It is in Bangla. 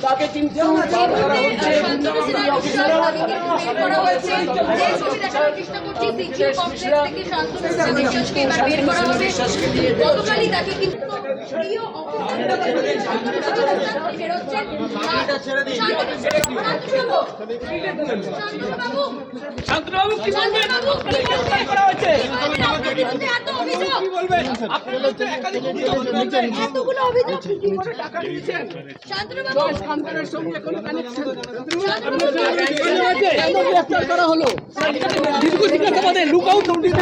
তাকে কিন্তু শান্তনুর সঙ্গে কোনো কানেকশন করা হলো। দীর্ঘ জিজ্ঞাসাবাদে লুক আউট নোটিশ